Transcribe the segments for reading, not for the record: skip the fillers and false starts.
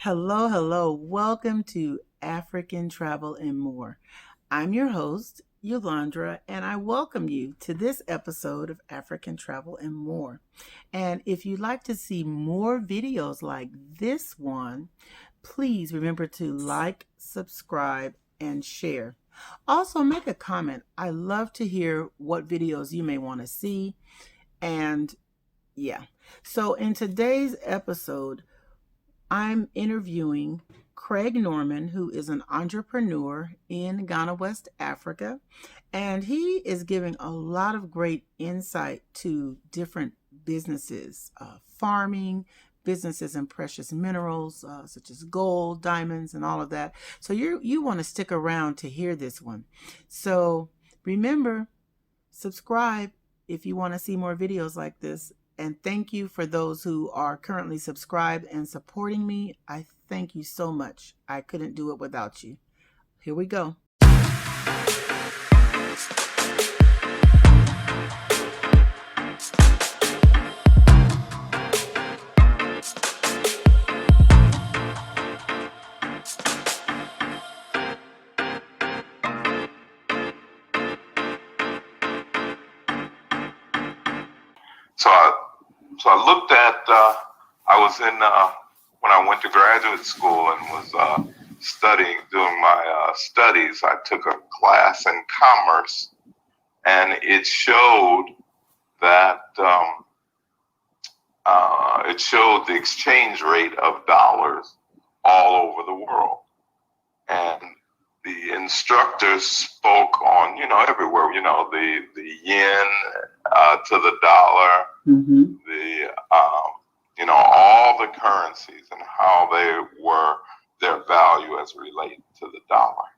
Hello, hello. Welcome to African Travel and More. I'm your host, Yolandra, and I welcome you to this episode of African Travel and More. And if you'd like to see more videos like this one, please remember to like, subscribe, and share. Also, make a comment. I love to hear what videos you may want to see. And yeah, so in today's episode, I'm interviewing Craig Norman, who is an entrepreneur in Ghana, West Africa, and he is giving a lot of great insight to different businesses, farming, businesses in precious minerals, such as gold, diamonds, and all of that. So you want to stick around to hear this one. So remember, subscribe if you want to see more videos like this. And thank you for those who are currently subscribed and supporting me. I thank you so much. I couldn't do it without you. Here we go. So I looked at, I was in, when I went to graduate school and was doing my studies, I took a class in commerce, and it showed that, it showed the exchange rate of dollars all over the world. And the instructors spoke on, everywhere, the yen to the dollar, all the currencies and how their value as related to the dollar.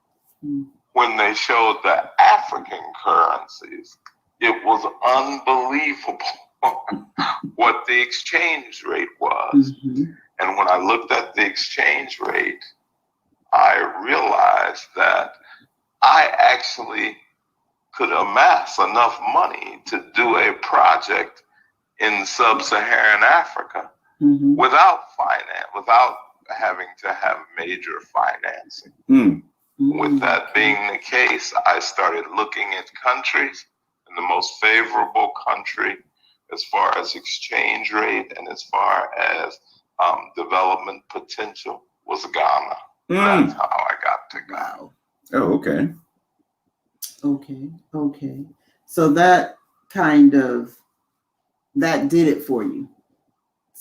When they showed the African currencies, it was unbelievable what the exchange rate was. And when I looked at the exchange rate, I realized that I actually could amass enough money to do a project in sub-Saharan Africa without having to have major financing. With that being the case, I started looking at countries, and the most favorable country as far as exchange rate and as far as development potential was Ghana. That's how I got to Ghana. Oh, okay. Okay. So that did it for you.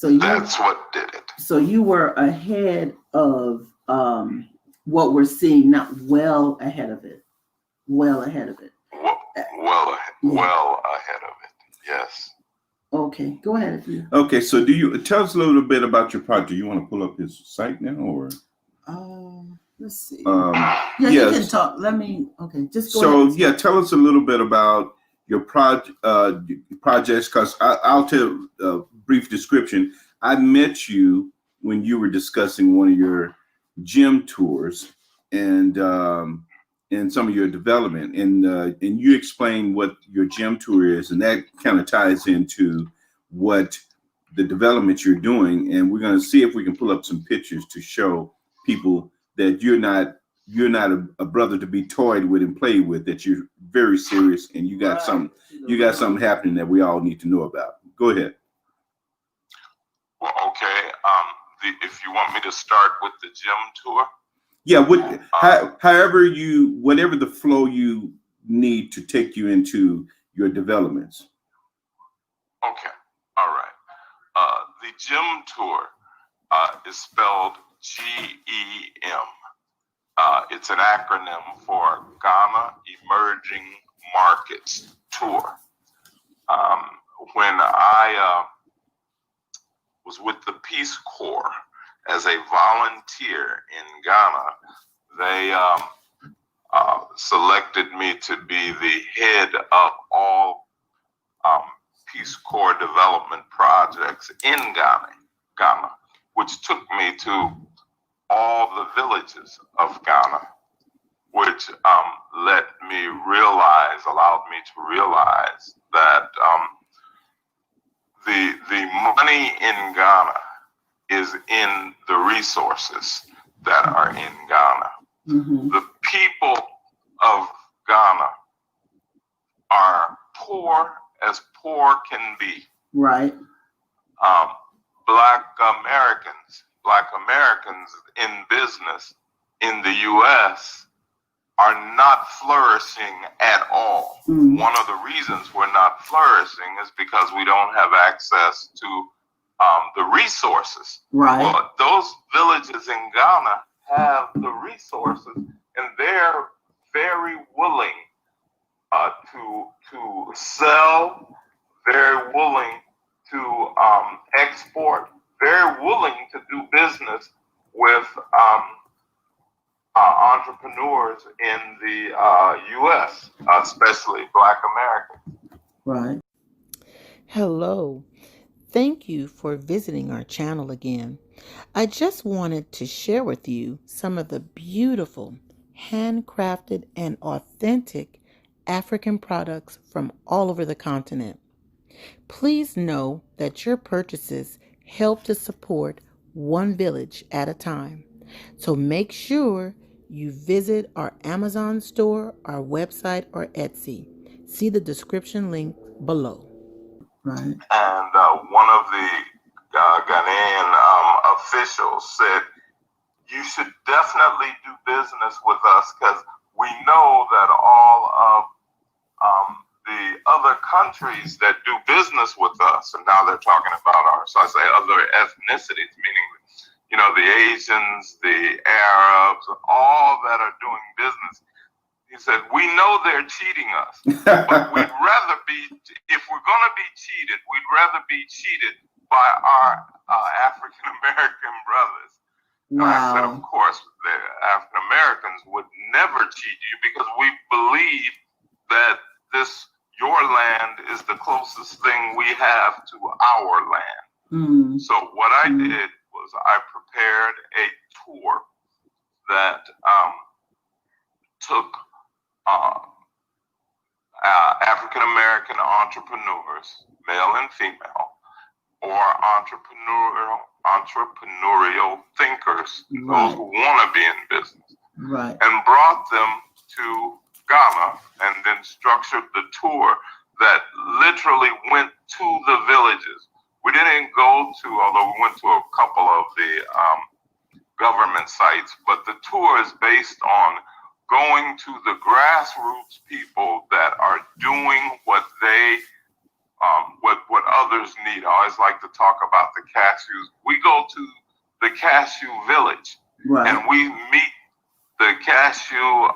That's what did it. So you were ahead of what we're seeing, not well ahead of it. Well ahead of it. Well ahead of it. Yes. Okay, go ahead. Okay, so do you tell us a little bit about your project? You want to pull up his site now, or? Let's see. Yes. You can talk. Just go ahead. So tell us a little bit about your projects, because I'll tell a brief description. I met you when you were discussing one of your gym tours and some of your development, and you explained what your gym tour is, and that kind of ties into what the development you're doing. And we're going to see if we can pull up some pictures to show people that you're not a brother to be toyed with and played with, that you're very serious and you got something happening that we all need to know about. Go ahead. Well, okay. If you want me to start with the gym tour. Yeah, whatever the flow you need to take you into your developments. Okay. All right. The gym tour is spelled GEM. It's an acronym for Ghana Emerging Markets Tour. When I was with the Peace Corps as a volunteer in Ghana, they selected me to be the head of all Peace Corps development projects in Ghana, which took me to all the villages of Ghana, which allowed me to realize that the money in Ghana is in the resources that are in Ghana. Mm-hmm. The people of Ghana are poor as poor can be. Right. Black Americans in business in the U.S. are not flourishing at all. Mm. One of the reasons we're not flourishing is because we don't have access to the resources. Right. Well, those villages in Ghana have the resources, and they're very willing to sell, very willing to export, very willing to do business with entrepreneurs in the U.S., especially Black Americans. Right. Hello. Thank you for visiting our channel again. I just wanted to share with you some of the beautiful, handcrafted, and authentic African products from all over the continent. Please know that your purchases help to support one village at a time. So make sure you visit our Amazon store, our website, or Etsy. See the description link below. Right. And one of the Ghanaian officials said, you should definitely do business with us because we know that all of the other countries that do business with us, and now they're talking about our, so I say other ethnicities, meaning, you know, the Asians, the Arabs, all that are doing business. He said, we know they're cheating us, but we'd rather be, if we're going to be cheated, we'd rather be cheated by our African American brothers. Wow. And I said, of course, the African Americans would never cheat you because we believe that your land is the closest thing we have to our land. Mm. So what I did was I prepared a tour that took African American entrepreneurs, male and female, or entrepreneurial thinkers, right. those who want to be in business, right. and brought them to Ghana, and then structured the tour that literally went to the villages. We didn't go to, although we went to a couple of the government sites, but the tour is based on going to the grassroots people that are doing what they, what others need. I always like to talk about the cashews. We go to the cashew village, right. and we meet the cashew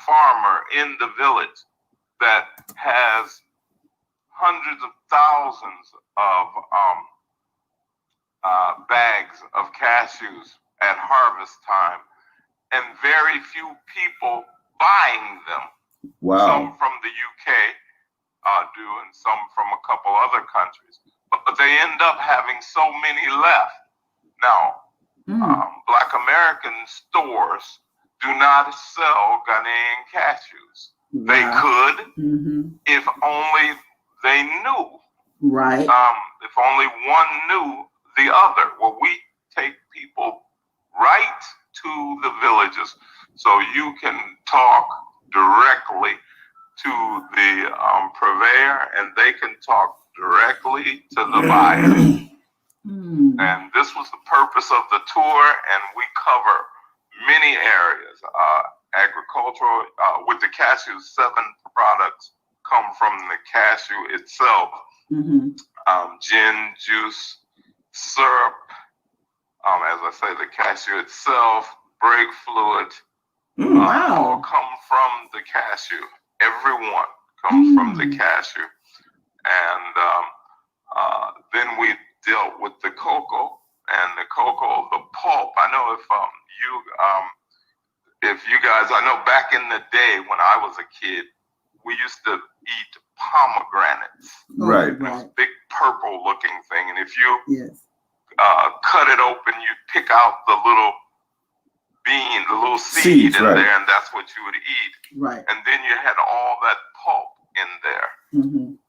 farmer in the village that has hundreds of thousands of bags of cashews at harvest time, and very few people buying them. Wow. Some from the UK do, and some from a couple other countries. But they end up having so many left. Now, Black American stores do not sell Ghanaian cashews. Wow. They could, if only they knew. Right. If only one knew the other. Well, we take people right to the villages so you can talk directly to the purveyor, and they can talk directly to the buyer. And this was the purpose of the tour, and we cover many areas. Agricultural, with the cashew, 7 products come from the cashew itself. Gin, juice, syrup, as I say, the cashew itself, brake fluid, all come from the cashew. Everyone comes from the cashew. And then we dealt with the cocoa, and the cocoa, the pulp. I know if you guys, I know back in the day when I was a kid, we used to eat pomegranates. Right. This big purple looking thing. And if you cut it open, you pick out the little bean, the little seed in there, and that's what you would eat. Right. And then you had all that pulp in there.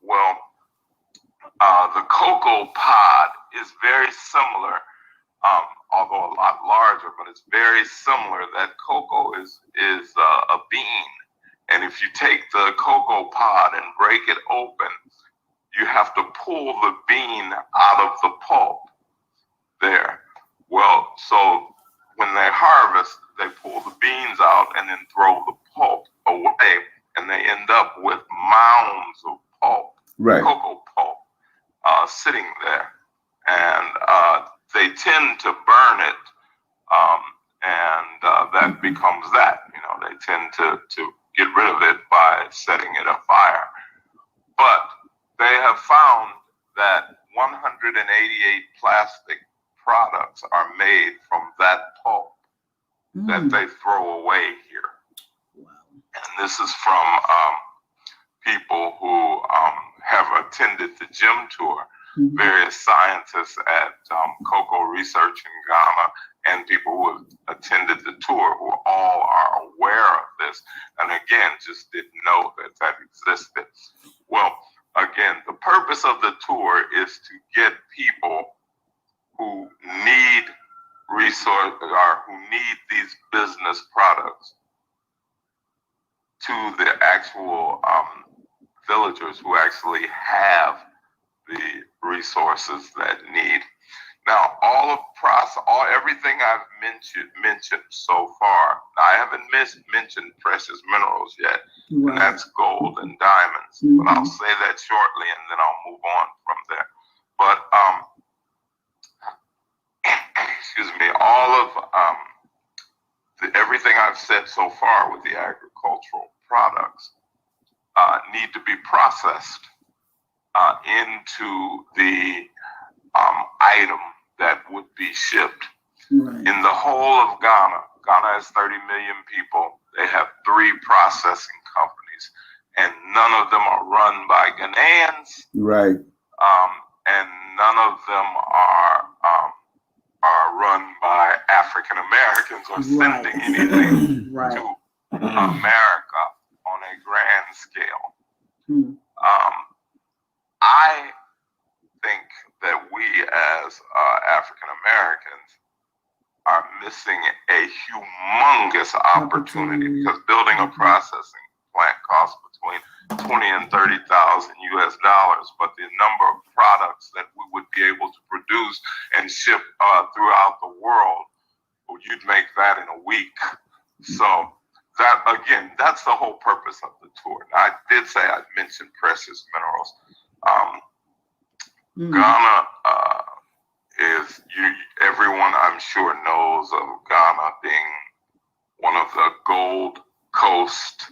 Well, the cocoa pod is very similar although a lot larger, but it's very similar. That cocoa is a bean, and if you take the cocoa pod and break it open, you have to pull the bean out of the pulp there. Well, so when they harvest, they pull the beans out and then throw the pulp away, and they end up with mounds of pulp, cocoa pulp, sitting there. And they tend to burn it, and that becomes that. You know, they tend to get rid of it by setting it afire. But they have found that 188 plastic products are made from that pulp that they throw away here. Wow. And this is from people who have attended the gym tour, various scientists at cocoa research in Ghana, and people who have attended the tour, who all are aware of this, and again, just didn't know that existed. Well, again, the purpose of the tour is to get people who need resource or who need these business products to the actual villagers who actually have the resources that need. Now, everything I've mentioned so far, I haven't mentioned precious minerals yet, and that's gold and diamonds. But I'll say that shortly, and then I'll move on from there. But excuse me, all of everything I've said so far with the agricultural products need to be processed into the item that would be shipped. In the whole of Ghana has 30 million people. They have 3 processing companies, and none of them are run by Ghanaians. And none of them are run by African Americans or sending anything to America on a grand scale. I think that we as African Americans are missing a humongous opportunity, because building a processing plant costs between $20,000 and $30,000 US, but the number of products that we would be able to produce and ship throughout the world, well, you'd make that in a week. So that, again, that's the whole purpose of the tour. Now, I did say I'd mentioned precious minerals. Ghana is, everyone I'm sure knows of Ghana being one of the Gold Coast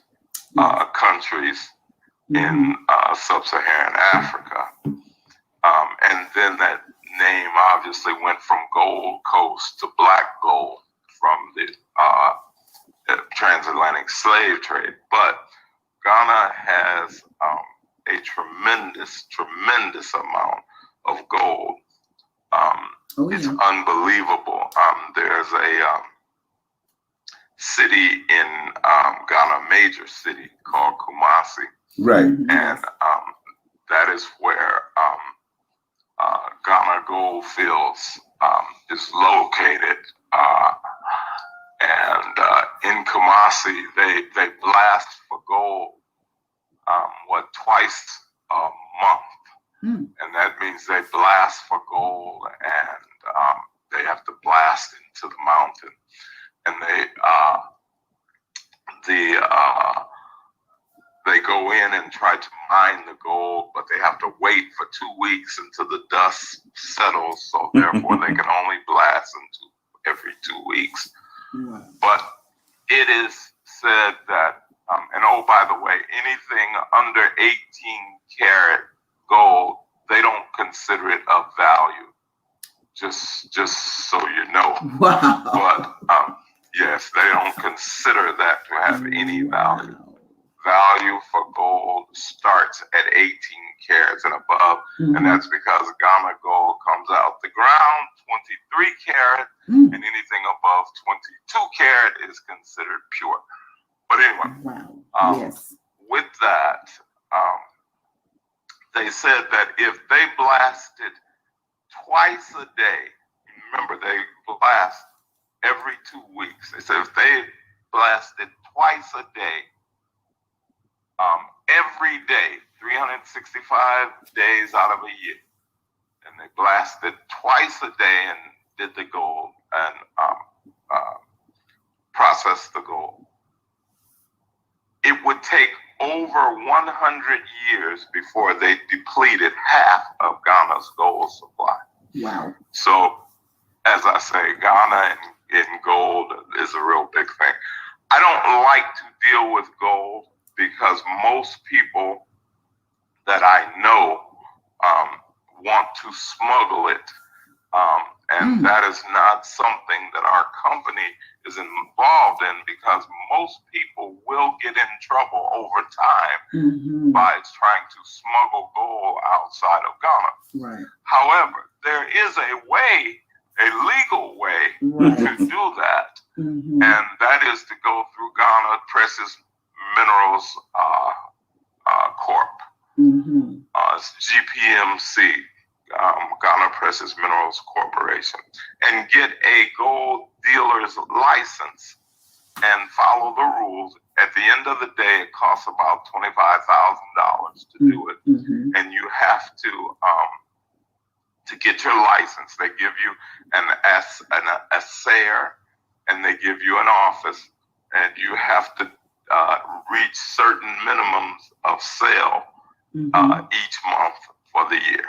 countries in sub-Saharan Africa. And then that name obviously went from Gold Coast to Black Gold from the transatlantic slave trade. But Ghana has a tremendous amount of gold. It's unbelievable. There's a city in Ghana, major city called Kumasi. And that is where Ghana Gold Fields is located. And in Kumasi, they blast for gold twice a month. And that means they blast for gold, and they have to blast into the mountain, and they go in and try to mine the gold, but they have to wait for 2 weeks until the dust settles, so therefore they can only blast into every 2 weeks. But it is said that, and oh, by the way, anything under 18 karat gold, they don't consider it of value. Just so you know. But yes, they don't consider that to have any value. Value for gold starts at 18 carats and above, and that's because Ghana gold comes out the ground 23 karat, and anything above 22 karat is considered pure. But anyway, with that, they said that if they blasted twice a day, remember, they blast every 2 weeks. They said if they blasted twice a day, every day, 365 days out of a year, and they blasted twice a day and did the gold and processed the gold, it would take over 100 years before they depleted half of Ghana's gold supply. Wow. So, as I say, Ghana in gold is a real big thing. I don't like to deal with gold because most people that I know want to smuggle it. And that is not something that our company is involved in, because most people will get in trouble over time by trying to smuggle gold outside of Ghana. Right. However, there is a way, a legal way to do that, and that is to go through Ghana Precious Minerals Corp. It's GPMC. Ghana Precious Minerals Corporation, and get a gold dealer's license and follow the rules. At the end of the day, it costs about $25,000 to do it, and you have to get your license. They give you an assayer, and they give you an office, and you have to reach certain minimums of sale each month for the year.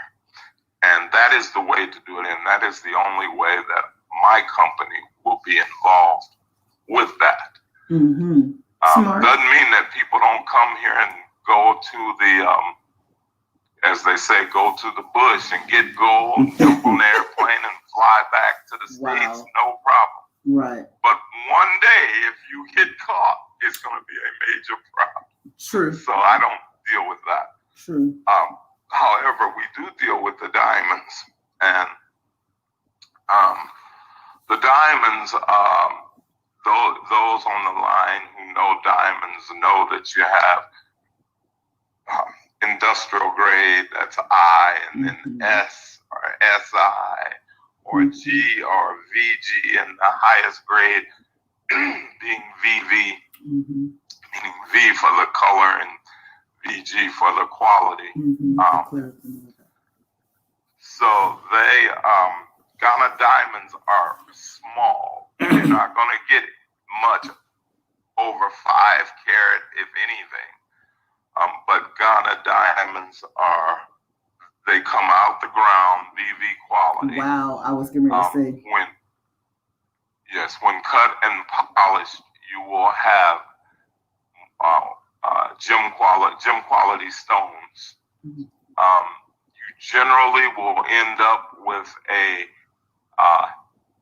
And that is the way to do it, and that is the only way that my company will be involved with that. Doesn't mean that people don't come here and go to the, as they say, go to the bush and get gold, jump on the airplane and fly back to the States, no problem. Right. But one day, if you get caught, it's going to be a major problem. True. So I don't deal with that. True. However, we do deal with the diamonds, and the diamonds, those on the line who know diamonds know that you have industrial grade, that's I, and then S or SI or G or VG, and the highest grade being VV, meaning V for the color and VG for the quality. So they, Ghana diamonds are small. You're not going to get much over 5 carat, if anything. But Ghana diamonds they come out the ground, VV quality. Wow, I was getting ready to say. When cut and polished, you will have gem quality stones. You generally will end up with a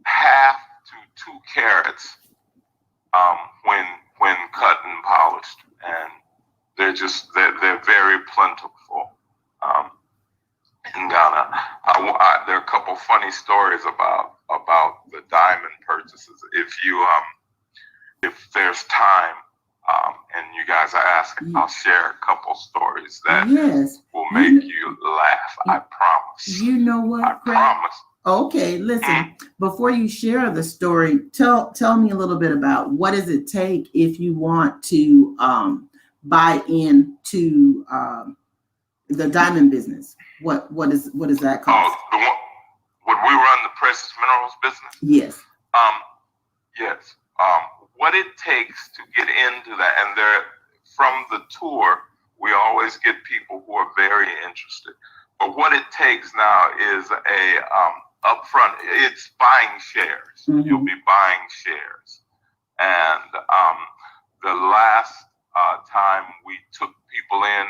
half to 2 carats when cut and polished, and they're very plentiful in Ghana. There are a couple funny stories about the diamond purchases. If there's time, and you guys are asking, I'll share a couple stories that will make you laugh. I promise. You know what, I promise. Okay, listen. Before you share the story, tell me a little bit about what does it take if you want to buy into the diamond business. What does that cost? Would we run the precious minerals business? Yes. Yes. What it takes to get into that, and from the tour, we always get people who are very interested. But what it takes now is upfront. It's buying shares. You'll be buying shares, and the last time we took people in,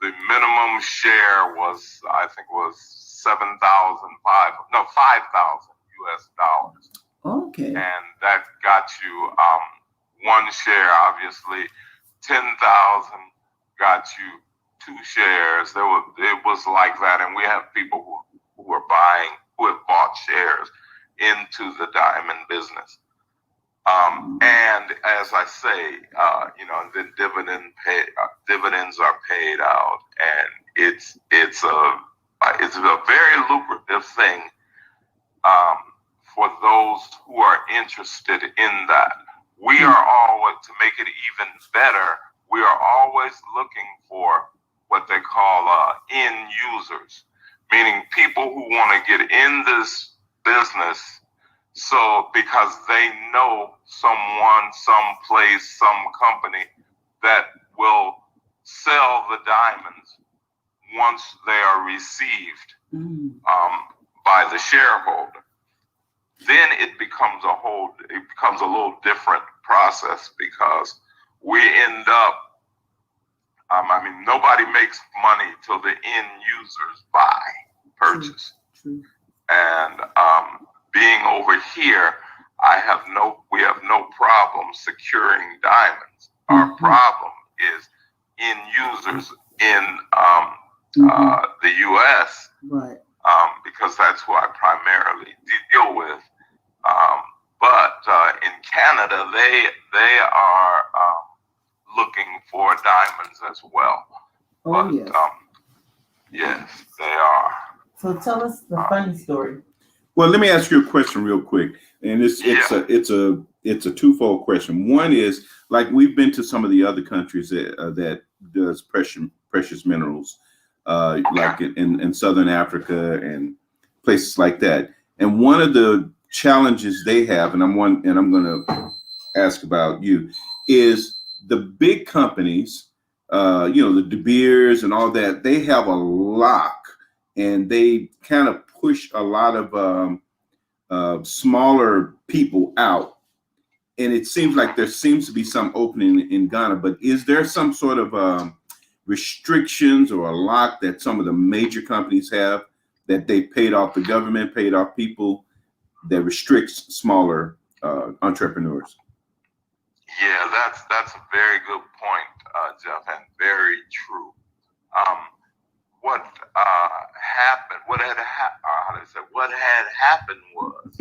the minimum share was, I think, $5,000 US. Okay. And that got you one share, obviously. 10,000 got you 2 shares. It was like that, and we have people who have bought shares into the diamond business. And as I say, the dividends are paid out, and it's a very lucrative thing for those who are interested in that. We are always, to make it even better, we are always looking for what they call end users, meaning people who want to get in this business, so because they know someone, someplace, some company that will sell the diamonds once they are received by the shareholder. Then it becomes a little different process, because we end up, nobody makes money till the end users purchase. True. And being over here, we have no problem securing diamonds. Our problem is end users in the U.S. Right. Because that's who I primarily deal with. But in Canada, they are looking for diamonds as well. Oh, but, yes, they are. So tell us the funny story. Well, let me ask you a question real quick, and it's a twofold question. One is, like, we've been to some of the other countries that does precious minerals, like in Southern Africa and places like that. And one of the challenges they have, and I'm going to ask about you, is the big companies, the De Beers and all that. They have a lock, and they kind of push a lot of smaller people out. And it seems like there seems to be some opening in Ghana, but is there some sort of restrictions or a lock that some of the major companies have, that they paid off, the government paid off people, that restricts smaller entrepreneurs? Yeah, that's a very good point, Jeff, and very true. What happened? What had happened was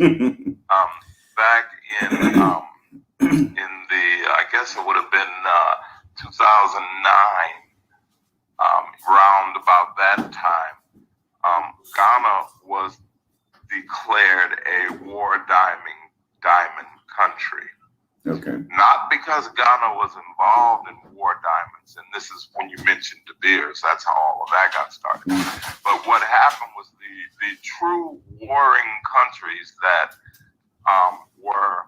back in the, I guess it would have been 2009, round about that time, Ghana was declared a war diamond country. Okay. Not because Ghana was involved in war diamonds, and this is when you mentioned De Beers, that's how all of that got started. But what happened was the true warring countries that were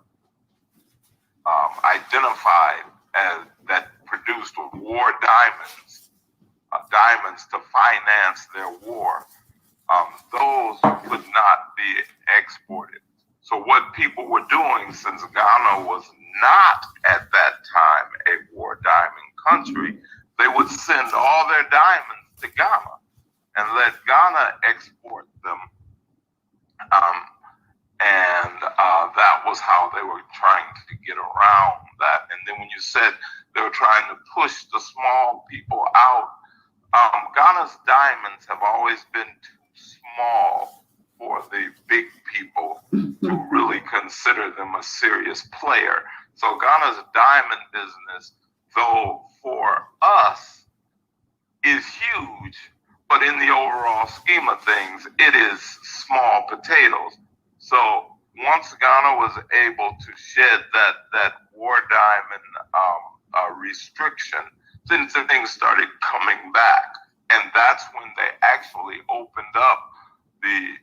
identified as that produced war diamonds, diamonds to finance their war, those could not be exported. So what people were doing, since Ghana was not at that time a war diamond country, they would send all their diamonds to Ghana and let Ghana export them. And that was how they were trying to get around that. And then when you said they were trying to push the small people out, Ghana's diamonds have always been too small for the big people to really consider them a serious player. So Ghana's diamond business, though for us, is huge, but in the overall scheme of things, it is small potatoes. So once Ghana was able to shed that war diamond restriction, then things started coming back. And that's when they actually opened up the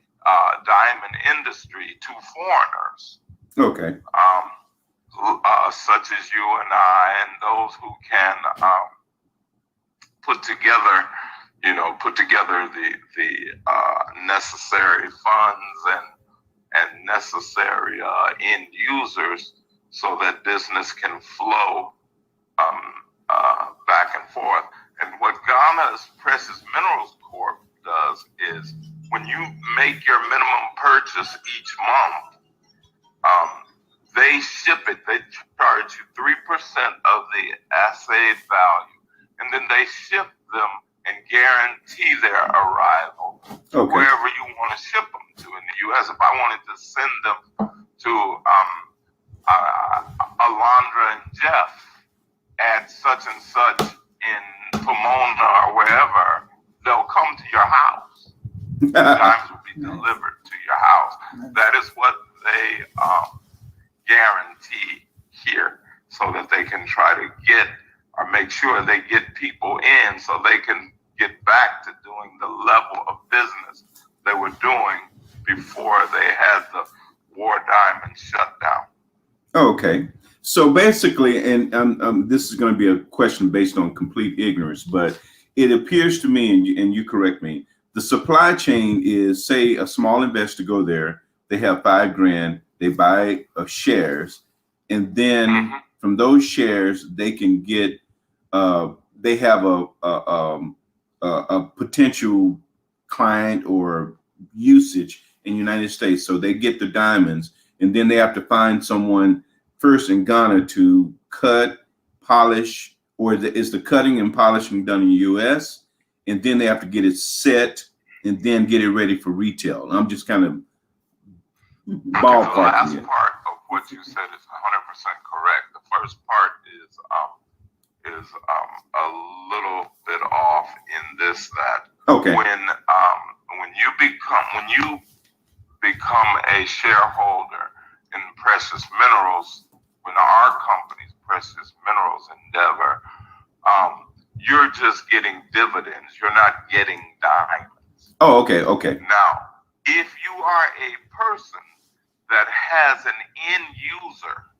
diamond industry to foreigners. Okay. Such as you and I, and those who can put together the necessary funds and necessary end users, so that business can flow back and forth. And what Ghana's Precious Minerals Corp does is, when you make your minimum purchase each month, they ship it. They charge you 3% of the assayed value, and then they ship them and guarantee their arrival wherever you want to ship them to. In the U.S., if I wanted to send them to Alondra and Jeff at such and such in Pomona or wherever, they'll come to your house. The diamonds will be delivered to your house. That is what they guarantee here, so that they can try to get or make sure they get people in so they can get back to doing the level of business they were doing before they had the war diamond shut down. Okay. So basically, and this is going to be a question based on complete ignorance, but it appears to me, and you correct me, the supply chain is, say, a small investor go there, they have $5,000, they buy shares, and then from those shares they can get, they have a potential client or usage in the United States, so they get the diamonds, and then they have to find someone first in Ghana to cut, polish, or is the cutting and polishing done in the U.S., and then they have to get it set and then get it ready for retail. I'm just kind of ballparking. The last part of what you said is 100% correct. The first part is a little bit off in this, that when you become a shareholder in Precious Minerals, when our company's Precious Minerals Endeavor, you're just getting dividends. You're not getting diamonds. Oh, okay. Now, if you are a person that has an end user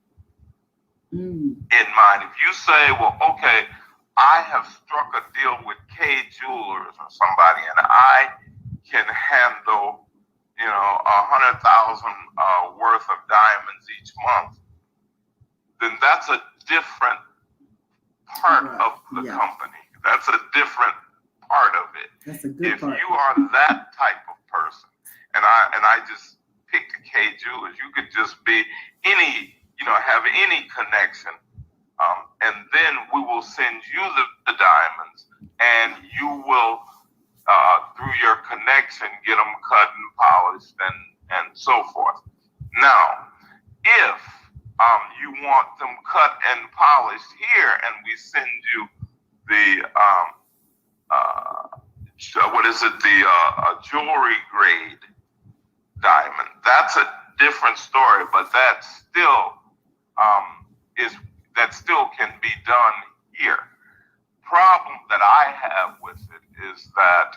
in mind, if you say, well, okay, I have struck a deal with K Jewelers or somebody, and I can handle, 100,000 worth of diamonds each month, then that's a different part of the company. That's a different part of it. That's a good part. If you are that type of person, and I just picked the K Jewelers, you could just be any, have any connection, and then we will send you the diamonds, and you will, through your connection, get them cut and polished and so forth. Now, if you want them cut and polished here, and we send you the jewelry grade diamond, that's a different story, but that still can be done here. Problem that I have with it is that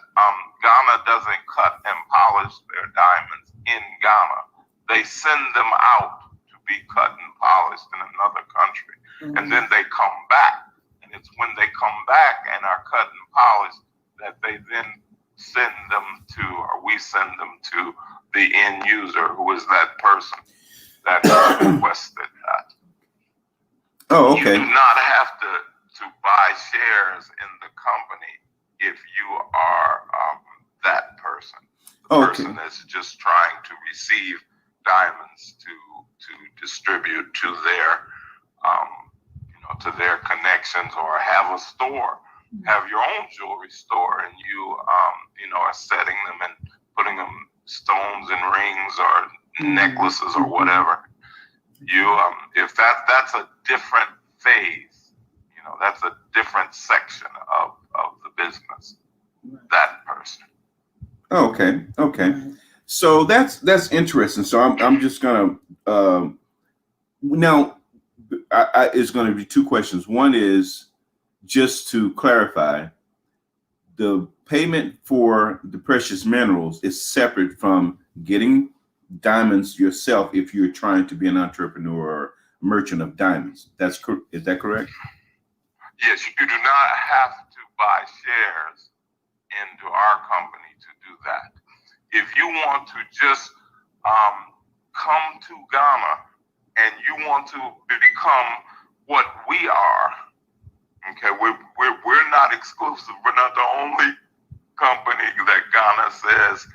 Ghana doesn't cut and polish their diamonds in Ghana. They send them out to be cut and polished in another country, and then they come back. And it's when they come back and are cut and polished that they then send them to, or we send them to, the end user, who is that person that requested that. Oh, okay. You do not have to buy shares in the company if you are that person. The person is just trying to receive diamonds to distribute to their to their connections, or have a store, have your own jewelry store, and you are setting them and putting them stones and rings or necklaces or whatever. You if that's a different phase, that's a different section of the business, that person. Okay. So that's interesting. So I'm just gonna now it's going to be two questions. One is, just to clarify, the payment for the precious minerals is separate from getting diamonds yourself if you're trying to be an entrepreneur or merchant of diamonds. Is that correct? Yes, you do not have to buy shares into our company to do that. If you want to just come to Ghana and you want to become what we are, okay, we're not exclusive. We're not the only company that Ghana says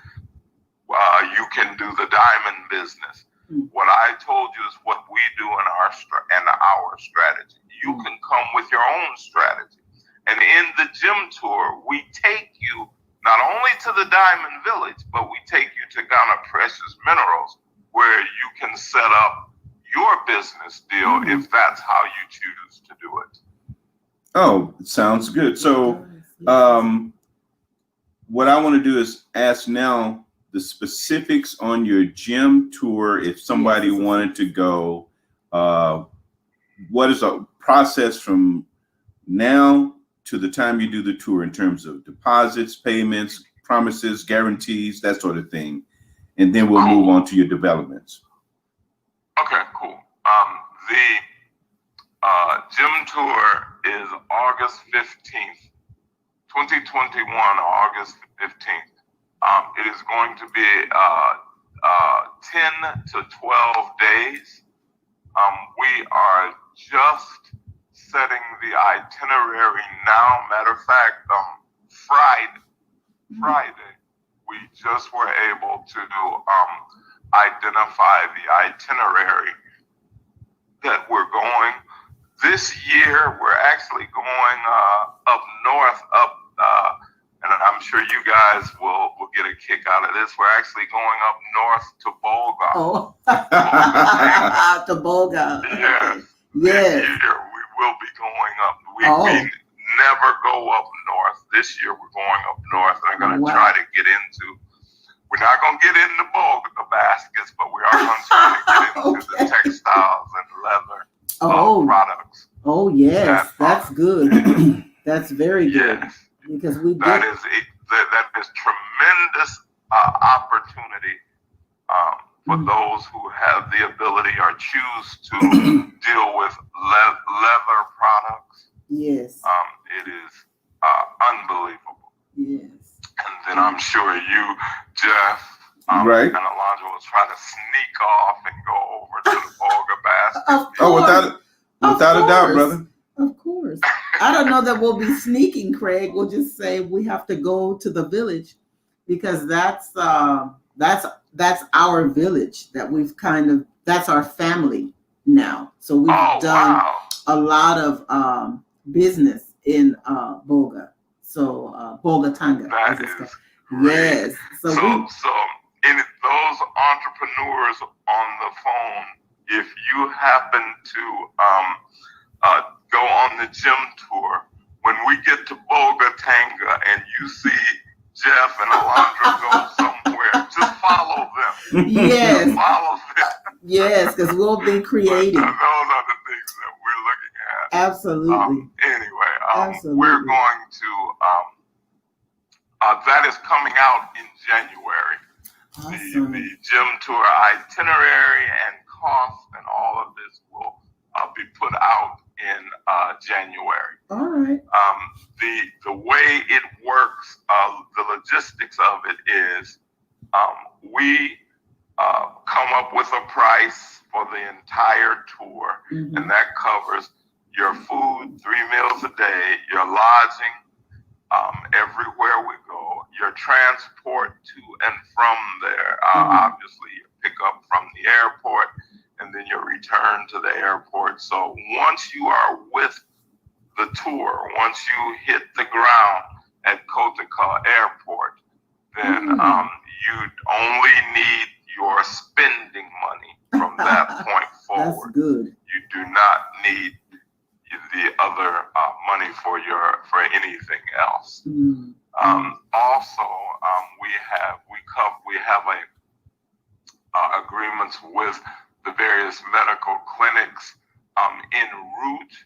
you can do the diamond business. What I told you is what we do in our strategy. You can come with your own strategy. And in the gym tour, we take you not only to the Diamond Village, but we take you to Ghana Precious Minerals, where you can set up your business deal if that's how you choose to do it. Oh, sounds good. So what I want to do is ask now the specifics on your gym tour if somebody wanted to go? What is a process from now to the time you do the tour in terms of deposits, payments, promises, guarantees, that sort of thing? And then we'll move on to your developments. Okay, cool. The gym tour is August 15th, 2021, August 15th. It is going to be 10 to 12 days. We are just setting the itinerary now. Matter of fact, Friday, we just were able to identify the itinerary that we're going. This year, we're actually going up north, and I'm sure you guys will get a kick out of this. We're actually going up north to Bolga. Oh, to Bolga. Yes. Yes. This year, we will be going up. We never go up north. This year, we're going up north, and I'm going to try to get into. We're not going to get into Bolga baskets, but we are going to try to get into the textiles and leather products. Oh, yes. That's good. That's very good. Yes. Because that is tremendous opportunity for those who have the ability or choose to deal with leather products. Yes. It is unbelievable. Yes. And then I'm sure you, Jeff, and Alondra was trying to sneak off and go over to the Bolga basket. Without a doubt, brother. Of course. I don't know that we'll be sneaking, Craig. We'll just say we have to go to the village because that's our village that we've that's our family now. So we've done a lot of business in Bolga. So Bolga Tanga. That is great. Yes. So those entrepreneurs on the phone, if you happen to go on the gym tour, when we get to Bolga Tanga and you see Jeff and Alondra go somewhere, just follow them. Yes. Just follow them. Yes, because we'll be creating. Those are the things that we're looking at. Absolutely. Anyway, we're going to, that is coming out in January. Awesome. The gym tour itinerary and cost and all of this will be put out in January. All right. The way it works, the logistics of it is we come up with a price for the entire tour, and that covers your food, 3 meals a day, your lodging, everywhere we go, your transport to and from there, obviously your pickup from the airport, and then your return to the airport. So once you are with the tour, once you hit the ground at Kotika Airport, then you only need your spending money from that point forward. That's good. You do not need the other money for anything else. Also, we have agreements with the various medical clinics en route